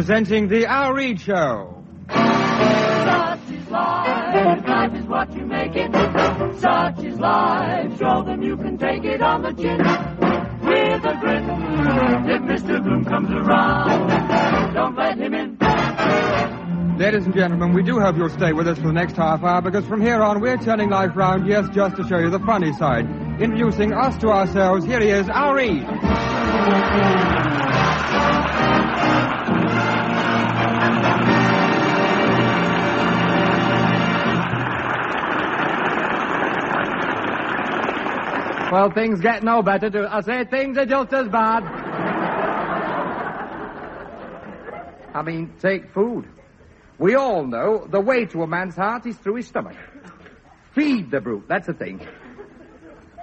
Presenting the Al Read Show. Such is life. Life is what you make it. Such is life. Show them you can take it on the chin. With a grin. If Mr. Bloom comes around, don't let him in. Ladies and gentlemen, we do hope you'll stay with us for the next half hour, because from here on we're turning life round, yes, just to show you the funny side. Introducing us to ourselves, here he is, Al Read. Well, things get no better, do I say things are just as bad. I mean, take food. We all know the way to a man's heart is through his stomach. Feed the brute, that's the thing.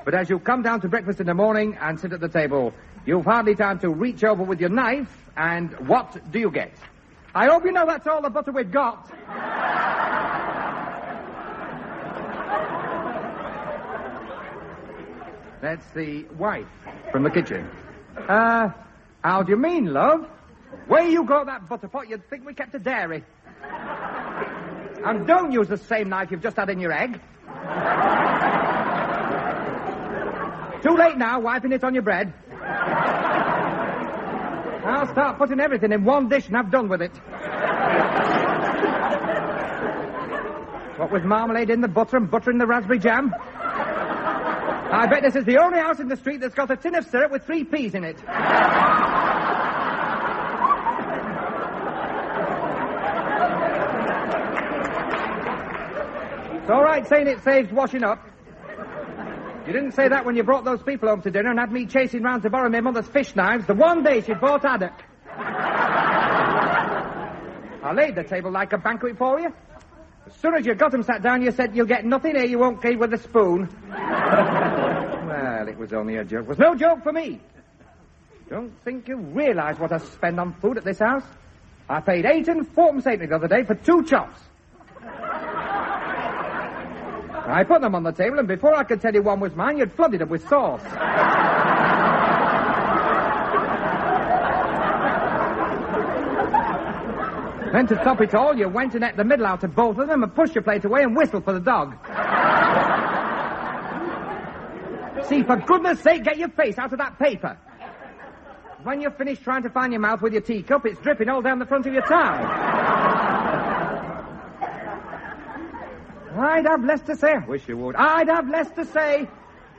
But as you come down to breakfast in the morning and sit at the table, you've hardly time to reach over with your knife, and what do you get? I hope you know that's all the butter we've got. That's the wife from the kitchen. How do you mean, love? Where you got that butter pot, you'd think we kept a dairy. And don't use the same knife you've just had in your egg. Too late now, wiping it on your bread. I'll start putting everything in one dish and have done with it. What with marmalade in the butter and butter in the raspberry jam? I bet this is the only house in the street that's got a tin of syrup with 3 peas in it. It's all right saying it saves washing up. You didn't say that when you brought those people home to dinner and had me chasing round to borrow my mother's fish knives the one day she'd bought haddock. I laid the table like a banquet for you. As soon as you got them sat down, you said, "You'll get nothing here, you won't feed with a spoon." Well, it was only a joke. It was no joke for me. Don't think you realise what I spend on food at this house. I paid 8 and 4 the other day for 2 chops. I put them on the table, and before I could tell you one was mine, you'd flooded it with sauce. Then to top it all, you went and ate the middle out of both of them and pushed your plate away and whistled for the dog. See, for goodness sake, get your face out of that paper. When you're finished trying to find your mouth with your teacup, it's dripping all down the front of your tie. I'd have less to say. I wish you would. I'd have less to say.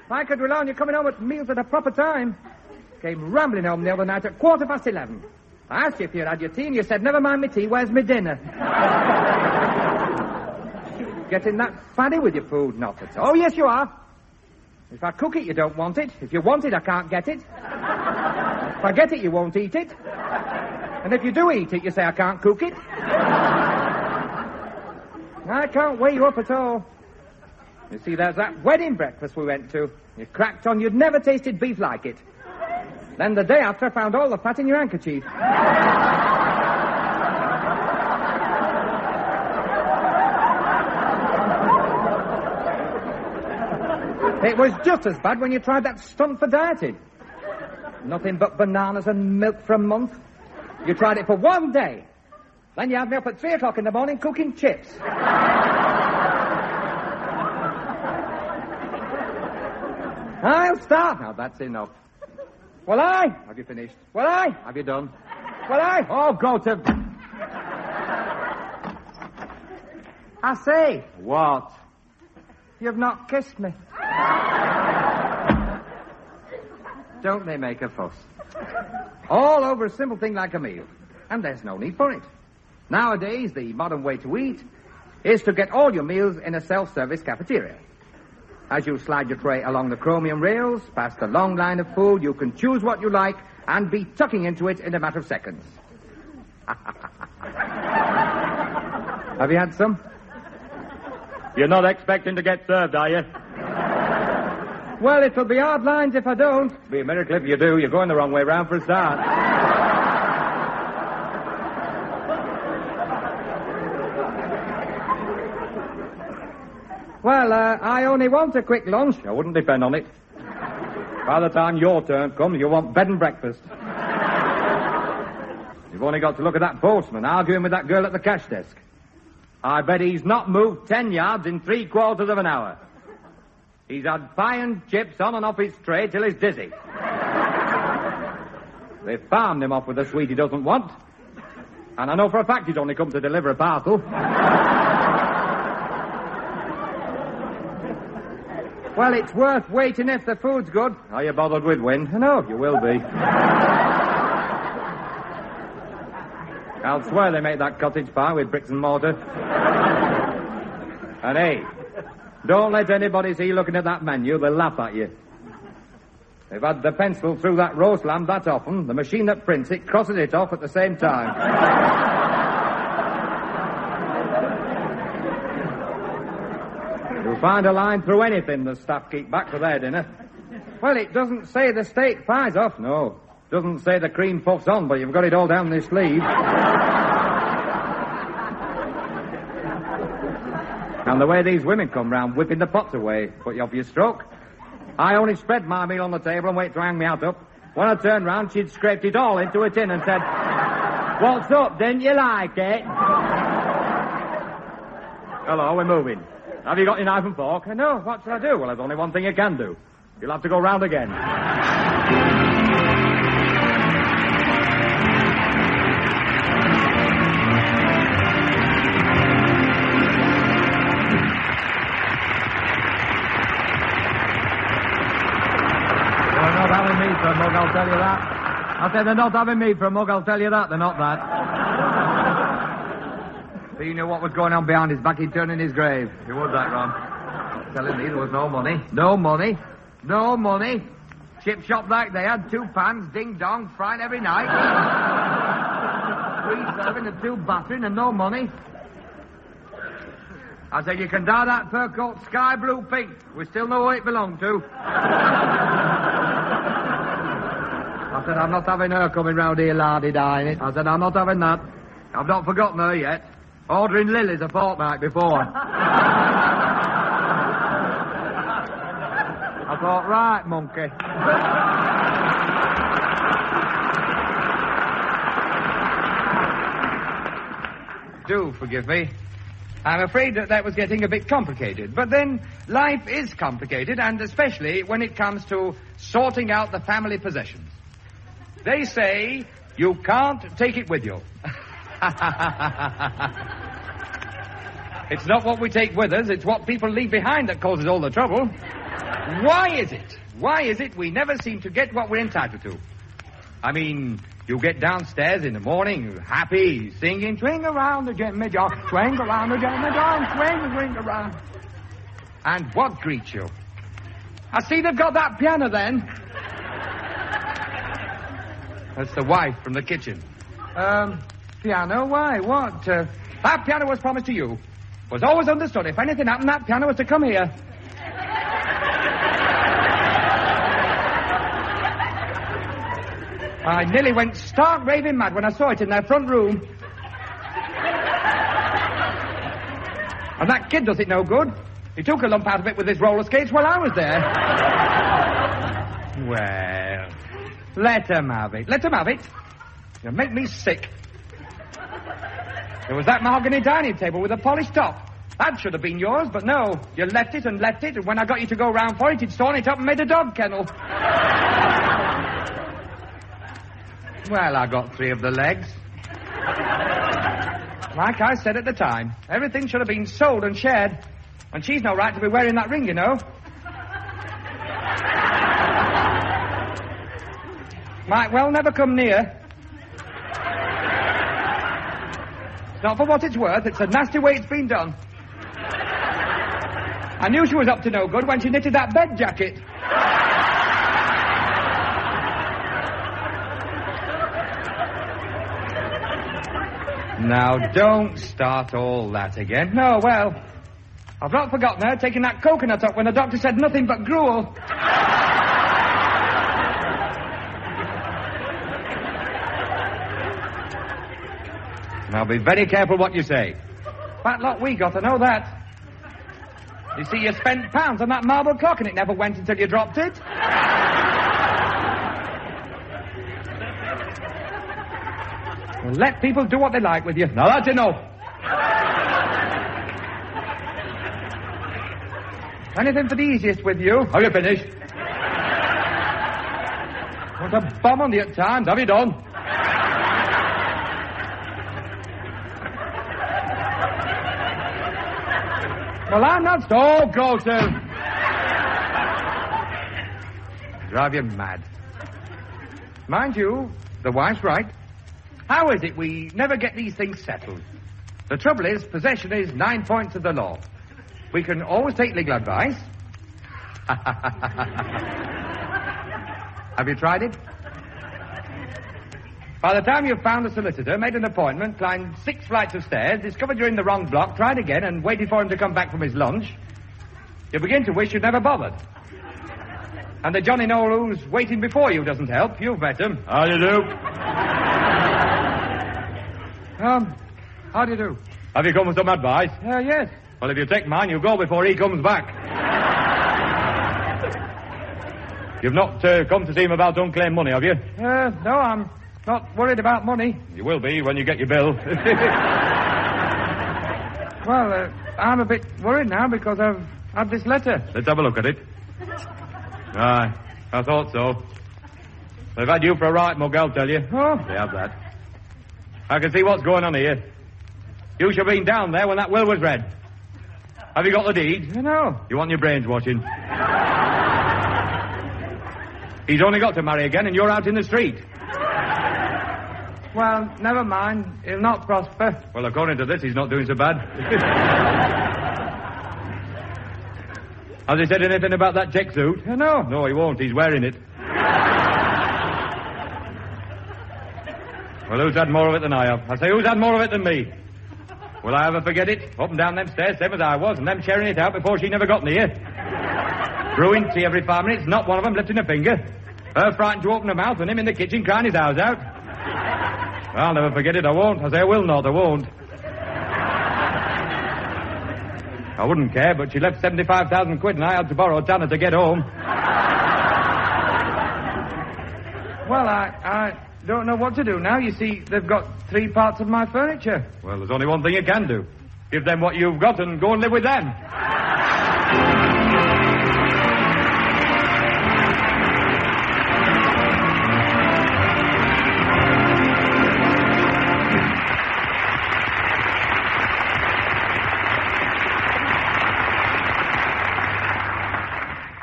If I could rely on you coming home at meals at a proper time. Came rambling home the other night at 11:15. I asked you if you'd had your tea, and you said, "Never mind my tea, where's my dinner?" Getting that faddy with your food? Not at all. Oh, yes, you are. If I cook it, you don't want it. If you want it, I can't get it. If I get it, you won't eat it. And if you do eat it, you say I can't cook it. I can't weigh you up at all. You see, there's that wedding breakfast we went to. You cracked on you'd never tasted beef like it. Then the day after, I found all the fat in your handkerchief. It was just as bad when you tried that stunt for dieting. Nothing but bananas and milk for a month. You tried it for 1 day. Then you had me up at 3 o'clock in the morning cooking chips. I'll start now. That's enough. Well, have you finished? Well, have you done? Well, oh, go to... I say. What? You've not kissed me. Don't they make a fuss? All over a simple thing like a meal. And there's no need for it. Nowadays, the modern way to eat is to get all your meals in a self-service cafeteria. As you slide your tray along the chromium rails, past a long line of food, you can choose what you like and be tucking into it in a matter of seconds. Have you had some? You're not expecting to get served, are you? Well, it'll be hard lines if I don't. It'll be a miracle if you do. You're going the wrong way round for a start. Well, I only want a quick lunch. I wouldn't depend on it. By the time your turn comes, you want bed and breakfast. You You've only got to look at that postman arguing with that girl at the cash desk. I bet he's not moved 10 yards in 3/4 of an hour. He's had pie and chips on and off his tray till he's dizzy. They farmed him off with a sweet he doesn't want. And I know for a fact he's only come to deliver a parcel. Well, it's worth waiting if the food's good. Are you bothered with wind? No, you will be. I'll swear they make that cottage pie with bricks and mortar. And hey, don't let anybody see you looking at that menu. They'll laugh at you. They've had the pencil through that roast lamb that often, the machine that prints it crosses it off at the same time. You'll find a line through anything the staff keep back for their dinner. Well, it doesn't say the steak pie's off, no. Doesn't say the cream puff's on, but you've got it all down this sleeve. And the way these women come round whipping the pots away, put you off your stroke. I only spread my meal on the table and wait to hang me out up. When I turned round, she'd scraped it all into a tin and said, "What's up, didn't you like it?" Hello, we're moving. Have you got your knife and fork? No, what shall I do? Well, there's only one thing you can do. You'll have to go round again. They're not having me for a mug, I'll tell you that. I said they're not having me for a mug, I'll tell you that. They're not that. If he knew what was going on behind his back, he'd turn in his grave. He would that, Ron. Telling me there was no money. No money. No money. Chip shop like they had 2 pans, ding-dong, frying every night. 3 serving and 2 battering and no money. I said, you can dye that fur coat sky blue pink. We still know who it belonged to. I said, I'm not having her coming round here lardy-dyeing it. I said, I'm not having that. I've not forgotten her yet. Ordering lilies a fortnight before. I thought, right, monkey. Do forgive me. I'm afraid that was getting a bit complicated. But then, life is complicated, and especially when it comes to sorting out the family possessions. They say you can't take it with you. It's not what we take with us, it's what people leave behind that causes all the trouble. Why is it? Why is it we never seem to get what we're entitled to? I mean, you get downstairs in the morning, happy, singing, swing around the Jimmy John, swing around the Jimmy John, swing around. And what greets you? I see they've got that piano then. That's the wife from the kitchen. Piano? Why? What? That piano was promised to you. Was always understood. If anything happened, that piano was to come here. I nearly went stark raving mad when I saw it in their front room. And that kid does it no good. He took a lump out of it with his roller skates while I was there. Well, let him have it. Let him have it. You make me sick. There was that mahogany dining table with a polished top. That should have been yours, but no. You left it, and when I got you to go round for it, you'd torn it up and made a dog kennel. Well, I got 3 of the legs. Like I said at the time, everything should have been sold and shared. And she's no right to be wearing that ring, you know. Might well never come near. It's not for what it's worth, it's a nasty way it's been done. I knew she was up to no good when she knitted that bed jacket. Now, don't start all that again. No, well, I've not forgotten her taking that coconut up when the doctor said nothing but gruel. Now, be very careful what you say. Fat lot we got, I know that. You see, you spent pounds on that marble clock and it never went until you dropped it. Well, let people do what they like with you. Now, that's enough. Anything for the easiest with you? Have you finished? Want a bomb on you at times? Have you done? Well, I'm not... Oh, go to. Drive you mad. Mind you, the wife's right. How is it we never get these things settled? The trouble is, possession is 9 points of the law. We can always take legal advice. Have you tried it? By the time you've found a solicitor, made an appointment, climbed 6 flights of stairs, discovered you're in the wrong block, tried again, and waited for him to come back from his lunch, you begin to wish you'd never bothered. And the Johnny Noel who's waiting before you doesn't help. You've met him. How do you do? How do you do? Have you come with some advice? Yes. Well, if you take mine, you go before he comes back. You've not come to see him about unclaimed money, have you? No, I'm not worried about money. You will be when you get your bill. Well, I'm a bit worried now because I've had this letter. Let's have a look at it. Aye, I thought so. They've had you for a right mug, I'll tell you. Oh? They have that. I can see what's going on here. You should have been down there when that will was read. Have you got the deed? No. You want your brains washing? He's only got to marry again and you're out in the street. Well, never mind. He'll not prosper. Well, according to this, he's not doing so bad. Has he said anything about that check suit? No. No, he won't. He's wearing it. Well, who's had more of it than I have? I say, who's had more of it than me? Will I ever forget it? Up and down them stairs, same as I was, and them sharing it out before she never got near. Brewing tea every 5 minutes, not one of them lifting a finger. Her frightened to open her mouth, and him in the kitchen crying his eyes out. I'll never forget it, I won't. I say I will not, I won't. I wouldn't care, but she left 75,000 quid and I had to borrow Tanner to get home. Well, I don't know what to do now. You see, they've got 3 parts of my furniture. Well, there's only one thing you can do. Give them what you've got and go and live with them.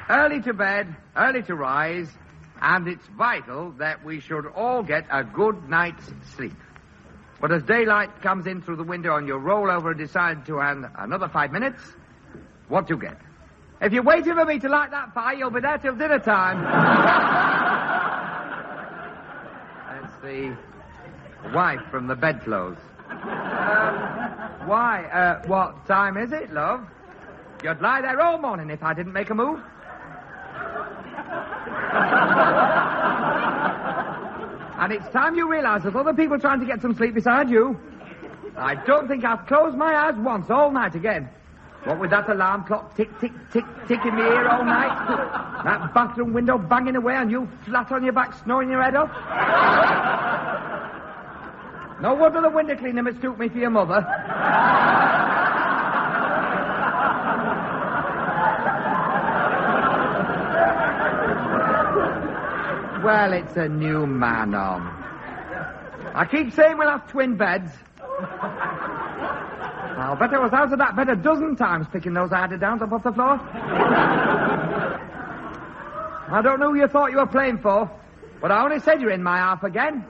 Early to bed, early to rise, and it's vital that we should all get a good night's sleep. But as daylight comes in through the window and you roll over and decide to have another 5 minutes, what do you get? If you're waiting for me to light that fire, you'll be there till dinner time. That's the wife from the bedclothes. Why? What time is it, love? You'd lie there all morning if I didn't make a move. And it's time you realise there's other people trying to get some sleep beside you. I don't think I've closed my eyes once all night again. What with that alarm clock tick, tick, tick, tick in my ear all night? That bathroom window banging away and you flat on your back snoring your head off? No wonder the window cleaner mistook me for your mother. Well, it's a new man on. I keep saying we'll have twin beds. I'll bet I was out of that bed a dozen times picking those eider-downs up off the floor. I don't know who you thought you were playing for, but I only said you're in my half again.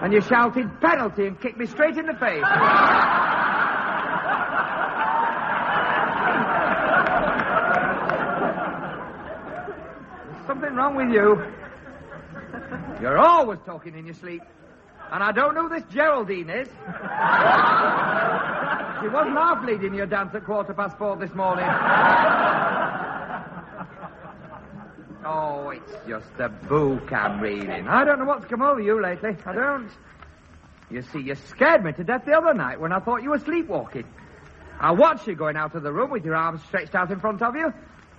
And you shouted penalty and kicked me straight in the face. There's something wrong with you. You're always talking in your sleep. And I don't know who this Geraldine is. She wasn't half leading your dance at 4:15 this morning. Oh, it's just a book I'm reading. I don't know what's come over you lately. I don't. You see, you scared me to death the other night when I thought you were sleepwalking. I watched you going out of the room with your arms stretched out in front of you.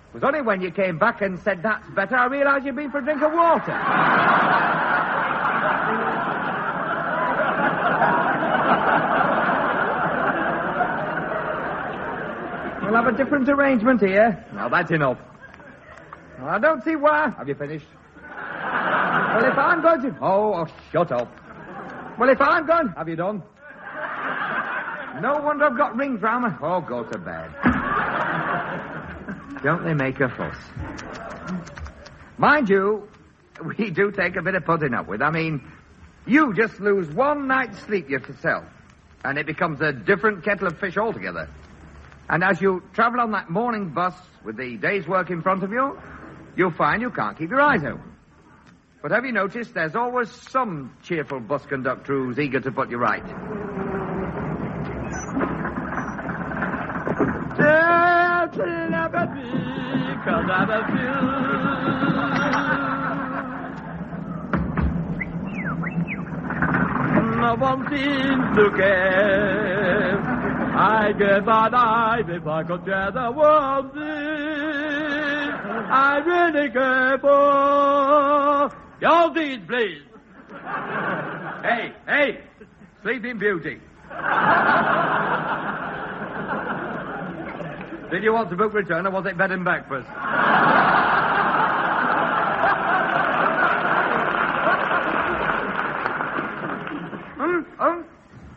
It was only when you came back and said that's better I realised you'd been for a drink of water. We'll have a different arrangement here. Now, that's enough. Well, I don't see why. Have you finished? Well, if I'm going to... Oh, shut up. Well, if I'm going... Have you done? No wonder I've got rings round my... Oh, go to bed. Don't they make a fuss? Mind you, we do take a bit of putting up with. I mean, you just lose one night's sleep yourself, and it becomes a different kettle of fish altogether. And as you travel on that morning bus with the day's work in front of you, you'll find you can't keep your eyes open. But have you noticed there's always some cheerful bus conductor who's eager to put you right? No one seems to care. I guess I'd die if I could share the world. I really care for your deeds, please. Hey, Sleeping Beauty. Did you want to book return or was it bed and breakfast?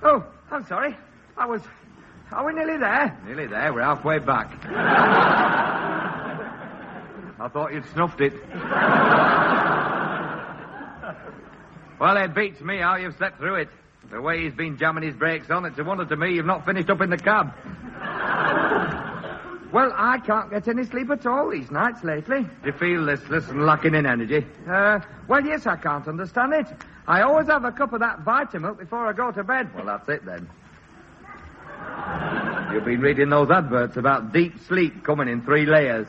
Oh, I'm sorry. Are we nearly there? Nearly there. We're halfway back. I thought you'd snuffed it. Well, it beats me how you've slept through it. The way he's been jamming his brakes on, it's a wonder to me you've not finished up in the cab. Well, I can't get any sleep at all these nights lately. Do you feel listless and lacking in energy? Well, yes, I can't understand it. I always have a cup of that Vitamilk before I go to bed. Well, that's it then. You've been reading those adverts about deep sleep coming in 3 layers.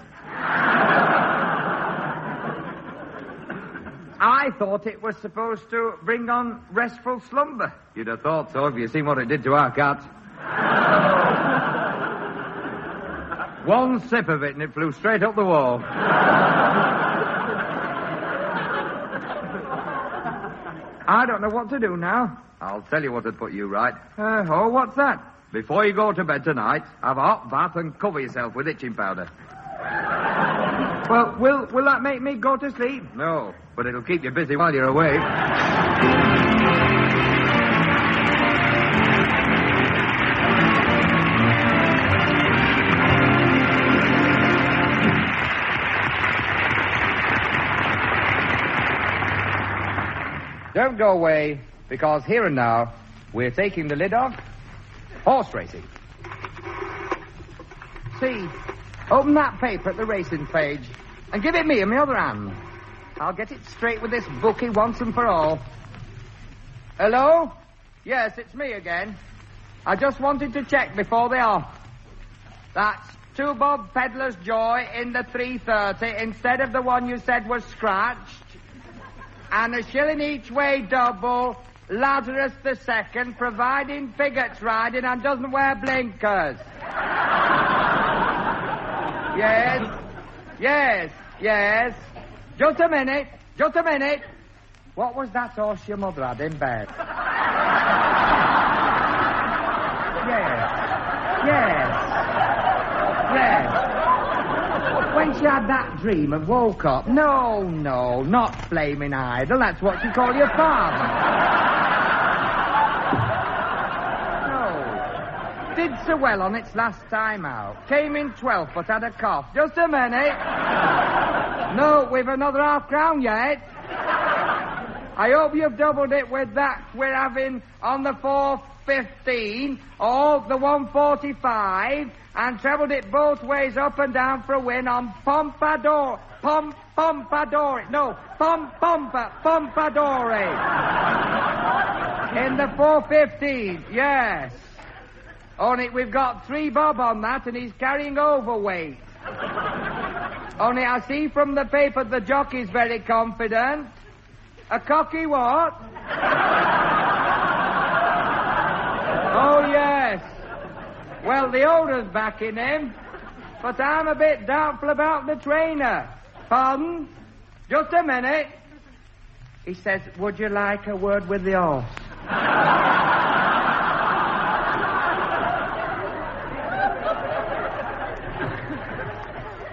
I thought it was supposed to bring on restful slumber. You'd have thought so if you'd seen what it did to our cat. One sip of it and it flew straight up the wall. I don't know what to do now. I'll tell you what'd put you right. What's that? Before you go to bed tonight, have a hot bath and cover yourself with itching powder. Well, will that make me go to sleep? No, but it'll keep you busy while you're awake. Don't go away, because here and now, we're taking the lid off horse racing. See, open that paper at the racing page and give it me in my other hand. I'll get it straight with this bookie once and for all. Hello? Yes, it's me again. I just wanted to check before they off. That's 2 Bob Pedlar's Joy in the 3:30 instead of the one you said was scratched. And a shilling each way double, Lazarus II, providing Figot's riding and doesn't wear blinkers. Yes. Just a minute. What was that horse your mother had in bed? Yes. When she had that dream and woke up. No, not flaming idle. That's what you call your father. No. Did so well on its last time out. Came in 12th but had a cough. Just a minute. No, we've another half-crown yet. I hope you've doubled it with that we're having on the 4:15 or the 1:45 and trebled it both ways up and down for a win on Pompadour. Pompadour. No, Pompadour. In the 4:15, yes. Only we've got 3 bob on that and he's carrying overweight. Only I see from the paper the jockey's very confident. A cocky what? Oh, yes. Well, the owner's backing him. But I'm a bit doubtful about the trainer. Pardon? Just a minute. He says, would you like a word with the horse?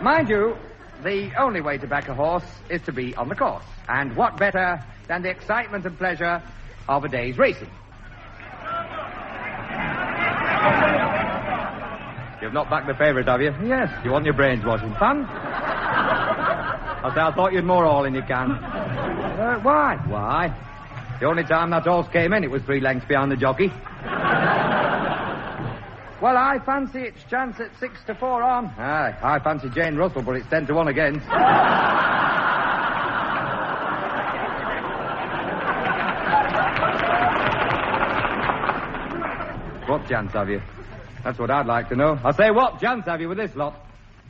Mind you, the only way to back a horse is to be on the course. And what better than the excitement and pleasure of a day's racing? You've not backed the favourite, have you? Yes. You want your brains washing? Fun? I thought you'd more all in your can. Why? Why? The only time that horse came in, it was 3 lengths behind the jockey. Well, I fancy its chance at 6-4 on. Aye, I fancy Jane Russell, but it's 10-1 against. What chance have you? That's what I'd like to know. I say, what chance have you with this lot?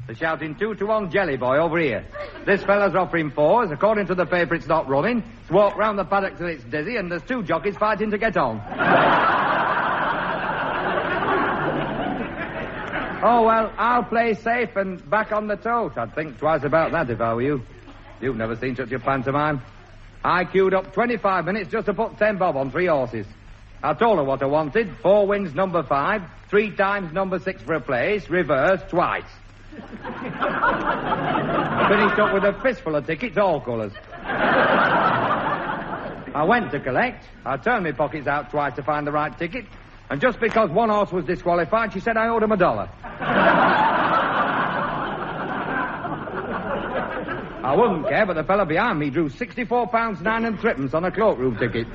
They're shouting 2-1 Jelly Boy over here. This fella's offering 4s. According to the paper, it's not running. It's walked round the paddock till it's dizzy, and there's 2 jockeys fighting to get on. Oh, well, I'll play safe and back on the tote. I'd think twice about that if I were you. You've never seen such a pantomime. I queued up 25 minutes just to put 10 bob on 3 horses. I told her what I wanted. 4 wins, number 5. 3 times number 6 for a place. Reverse twice. Finished up with a fistful of tickets, all colours. I went to collect. I turned my pockets out twice to find the right ticket. And just because one horse was disqualified, she said I owed him $1. I wouldn't care, but the fella behind me drew £64 9 3 on a cloakroom ticket.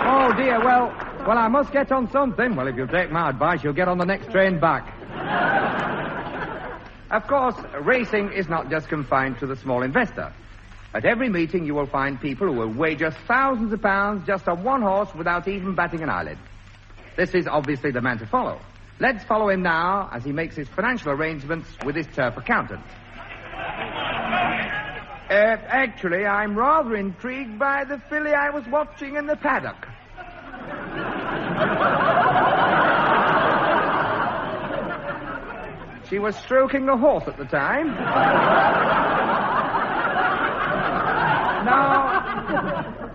Oh, dear, well, I must get on something. Well, if you'll take my advice, you'll get on the next train back. Of course, racing is not just confined to the small investor. At every meeting, you will find people who will wager thousands of pounds just on one horse without even batting an eyelid. This is obviously the man to follow. Let's follow him now as he makes his financial arrangements with his turf accountant. Actually, I'm rather intrigued by the filly I was watching in the paddock. She was stroking a horse at the time.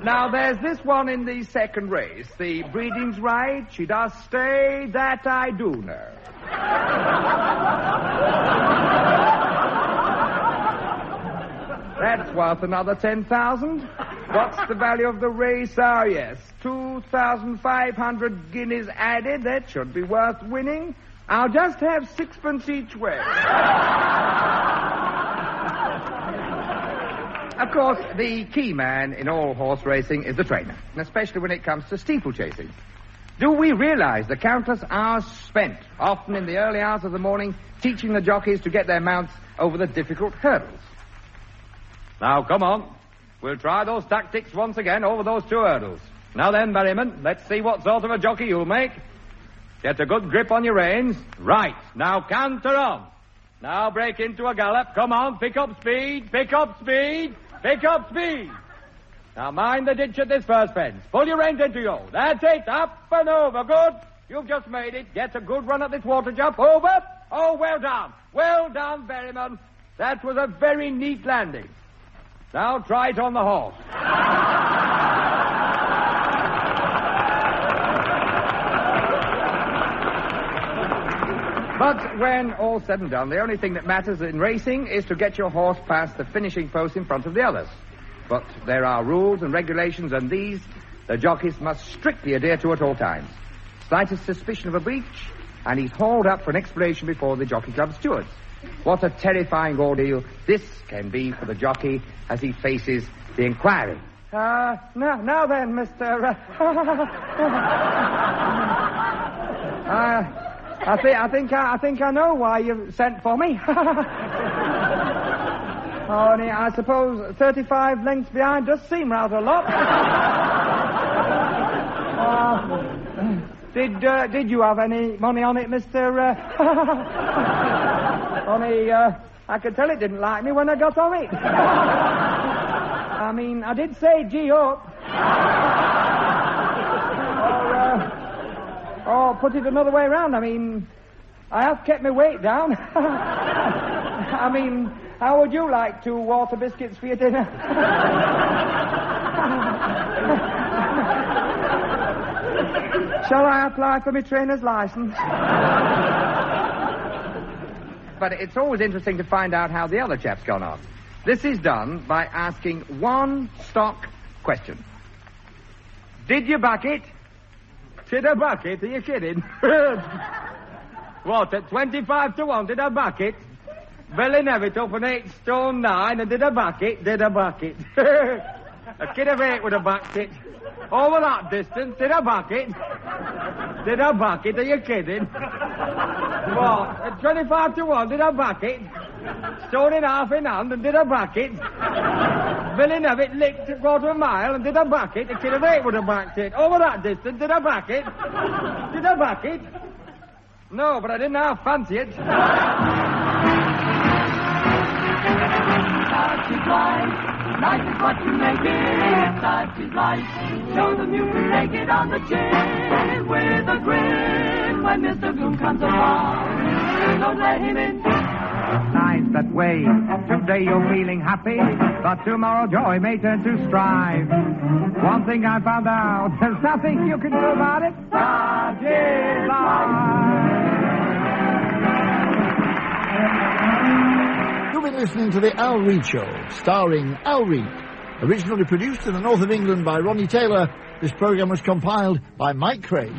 Now, there's this one in the second race. The breeding's right. She does stay. That I do know. That's worth another 10,000. What's the value of the race? Oh, yes. 2,500 guineas added. That should be worth winning. I'll just have 6pence each way. Of course, the key man in all horse racing is the trainer, and especially when it comes to steeplechasing. Do we realize the countless hours spent, often in the early hours of the morning, teaching the jockeys to get their mounts over the difficult hurdles? Now, come on. We'll try those tactics once again over those 2 hurdles. Now then, Berryman, let's see what sort of a jockey you'll make. Get a good grip on your reins. Right. Now canter on. Now break into a gallop. Come on, pick up speed, pick up speed, pick up speed. Now mind the ditch at this first fence. Pull your reins into you. That's it. Up and over. Good. You've just made it. Get a good run at this water jump. Over. Oh, well done. Well done, Berryman. That was a very neat landing. Now try it on the horse. But when all's said and done, the only thing that matters in racing is to get your horse past the finishing post in front of the others. But there are rules and regulations, and these the jockeys must strictly adhere to at all times. Slightest suspicion of a breach, and he's hauled up for an explanation before the Jockey Club stewards. What a terrifying ordeal this can be for the jockey as he faces the inquiry. Now then, Mr. I think I know why you sent for me. Only I suppose 35 lengths behind does seem rather a lot. Did you have any money on it, Mr. Only I could tell it didn't like me when I got on it. I mean, I did say gee up. Or put it another way around. I mean, I have kept my weight down. I mean, how would you like 2 water biscuits for your dinner? Shall I apply for my trainer's license? But it's always interesting to find out how the other chap's gone on. This is done by asking one stock question. Did you back it? Did I back it? Are you kidding? What, at 25 to 1, did I back it? Billy Nevitt up an 8 stone 9, and did I back it? Did I back it? A kid of 8 would have backed it. Over that distance, did I back it? Did I back it? Are you kidding? What, at 25 to 1, did I back it? Stone in half in hand, and did I back it? Billy Nevitt licked a quarter of a mile, and did I back it? A kid of 8 would have backed it. Over that distance, did I back it? Did I back it? No, but I didn't half fancy it. Such is life. Life is what you make it. Such is life. Show them you can take it on the chin with a grin when Mr. Gloom comes along. Don't let him in. Nice that way. Today you're feeling happy, but tomorrow joy may turn to strife. One thing I found out, there's nothing you can do about it. Such is life. You've been listening to the Al Read Show, starring Al Read. Originally produced in the north of England by Ronnie Taylor, this programme was compiled by Mike Craig.